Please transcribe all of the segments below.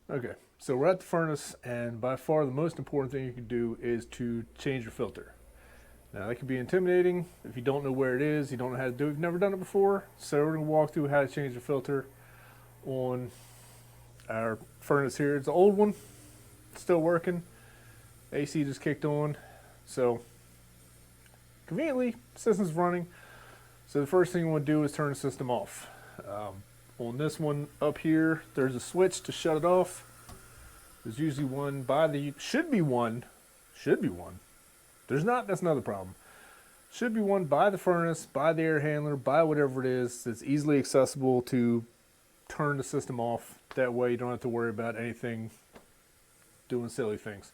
Okay, so we're at the furnace, and by far the most important thing you can do is to change your filter. Now, that can be intimidating if you don't know where it is, you don't know how to do it, you've never done it before. So we're going to walk through how to change the filter on our furnace here. It's an old one, still working. AC just kicked on. So conveniently, system's running. So the first thing you want to do is turn the system off. On this one up here, there's a switch to shut it off. There's usually one by the, should be one. There's not, that's another problem. Should be one by the furnace, by the air handler, by whatever it is that's easily accessible to turn the system off. That way you don't have to worry about anything doing silly things.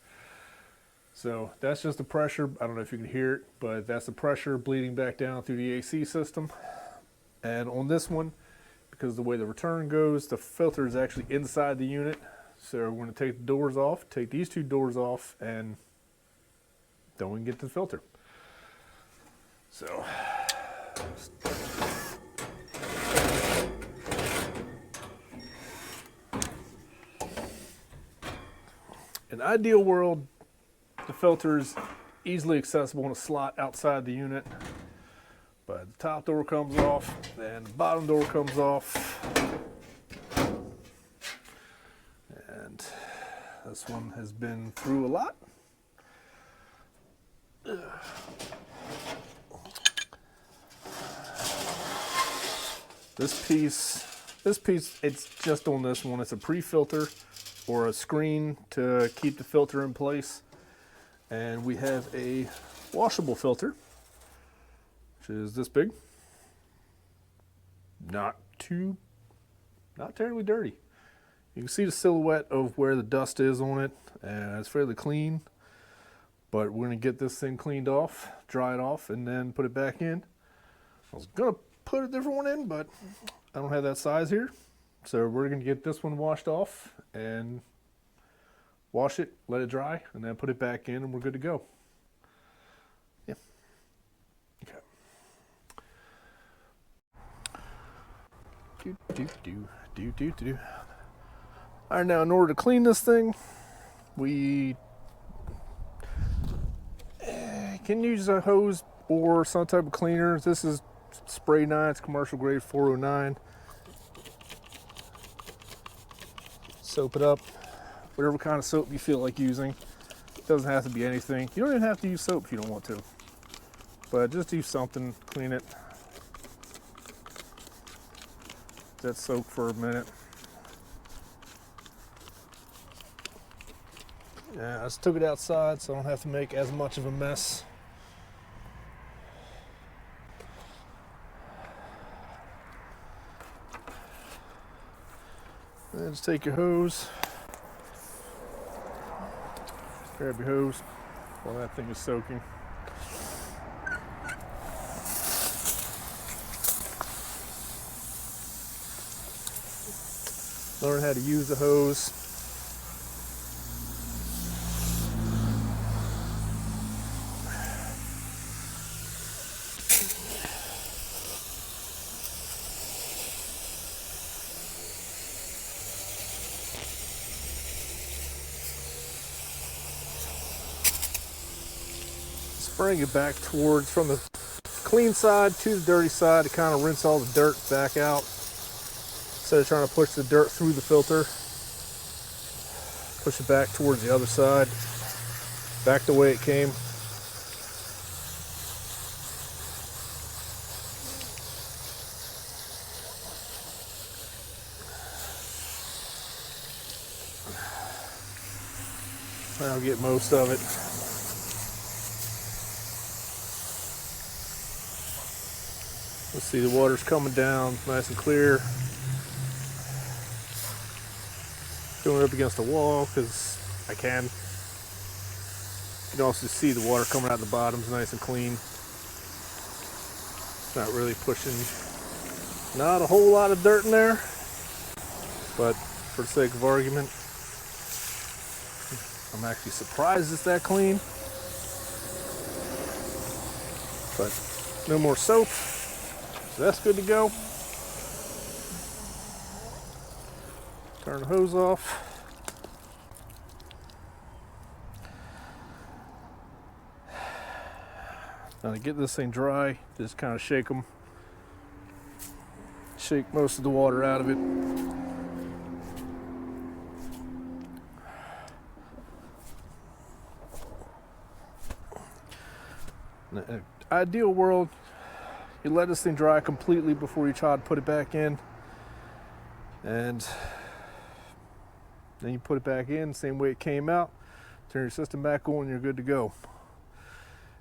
So that's just the pressure. I don't know if you can hear it, but that's the pressure bleeding back down through the AC system. And on this one, because the way the return goes, the filter is actually inside the unit. So we're going to take the doors off, take these two doors off, and then we can get to the filter. So in an ideal world, the filter is easily accessible in a slot outside the unit. But the top door comes off, and the bottom door comes off. And this one has been through a lot. This piece, it's just on this one. It's a pre-filter or a screen to keep the filter in place. And we have a washable filter, which is this big. Not terribly dirty. You can see the silhouette of where the dust is on it, and it's fairly clean. But we're gonna get this thing cleaned off, dry it off, and then put it back in. I was gonna put a different one in, but I don't have that size here. So we're gonna get this one washed off and wash it, let it dry, and then put it back in, and we're good to go. Yeah. Okay. All right, now in order to clean this thing, we can use a hose or some type of cleaner. This is Spray 9, it's commercial grade 409. Soap it up, whatever kind of soap you feel like using. It doesn't have to be anything. You don't even have to use soap if you don't want to. But just use something, clean it. Let that soak for a minute. Yeah, I just took it outside so I don't have to make as much of a mess. And just take your hose, grab your hose while that thing is soaking. Learn how to use the hose. Bring it back towards from the clean side to the dirty side to kind of rinse all the dirt back out instead of trying to push the dirt through the filter. Push it back towards the other side, back the way it came. I'll get most of it. Let's see, the water's coming down nice and clear. Doing it up against the wall because I can. You can also see the water coming out the bottom's nice and clean. Not really pushing, not a whole lot of dirt in there, but for the sake of argument, I'm actually surprised it's that clean. But no more soap. So that's good to go. Turn the hose off. Now to get this thing dry, just kind of shake them. Shake most of the water out of it. In an ideal world, you let this thing dry completely before you try to put it back in. And then you put it back in, same way it came out. Turn your system back on, you're good to go.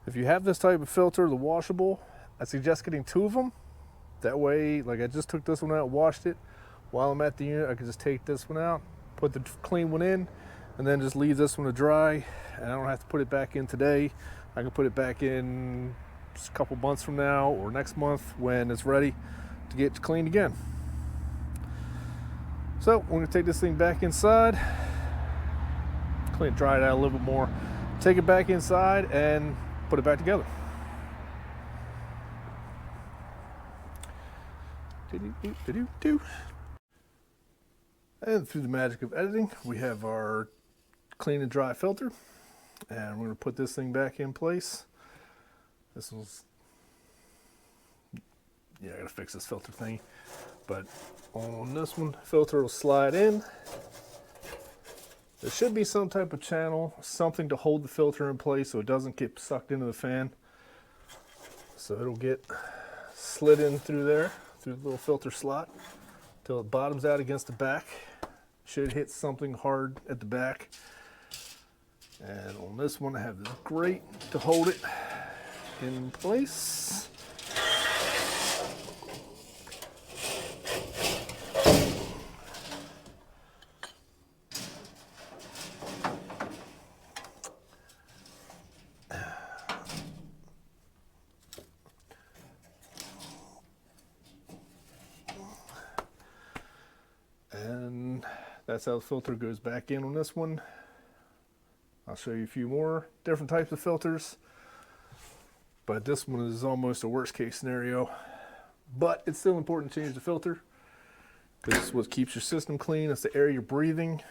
If you have this type of filter, the washable, I suggest getting 2 of them. That way, like I just took this one out, washed it. While I'm at the unit, I can just take this one out, put the clean one in, and then just leave this one to dry. And I don't have to put it back in today. I can put it back in just a couple months from now or next month when it's ready to get cleaned again. So we're gonna take this thing back inside, clean it, dry it out a little bit more, take it back inside and put it back together. And through the magic of editing, we have our clean and dry filter. And we're going to put this thing back in place. This was, yeah, I got to fix this filter thing. But on this one, filter will slide in. There should be some type of channel, something to hold the filter in place so it doesn't get sucked into the fan. So it'll get slid in through there, through the little filter slot, till it bottoms out against the back. Should hit something hard at the back. And on this one, I have this grate to hold it in place. And that's how the filter goes back in on this one. I'll show you a few more different types of filters, but this one is almost a worst case scenario. But it's still important to change the filter because it's what keeps your system clean. It's the air you're breathing.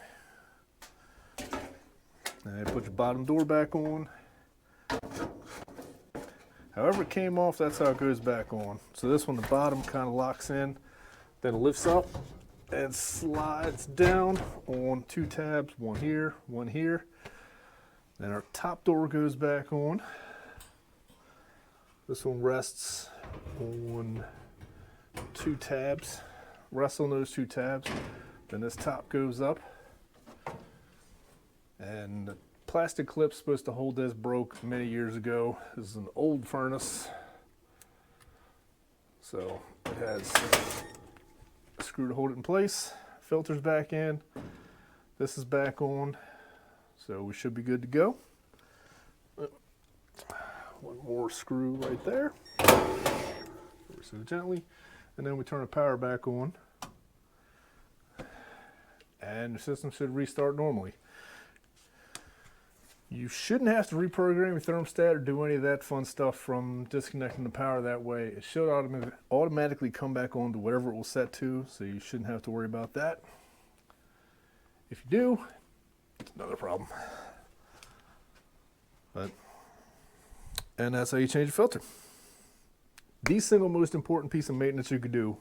And put your bottom door back on. However it came off, that's how it goes back on. So this one, the bottom kind of locks in, then lifts up and slides down on 2 tabs, one here, one here. Then our top door goes back on. This one rests on 2 tabs. Rests on those 2 tabs. Then this top goes up. And the plastic clip's supposed to hold this broke many years ago. This is an old furnace. So it has a screw to hold it in place. Filter's back in. This is back on. So we should be good to go. One more screw right there. So gently. And then we turn the power back on. And the system should restart normally. You shouldn't have to reprogram your thermostat or do any of that fun stuff from disconnecting the power that way. It should automatically come back on to whatever it will set to, so you shouldn't have to worry about that. If you do, it's another problem. And that's how you change a filter. The single most important piece of maintenance you could do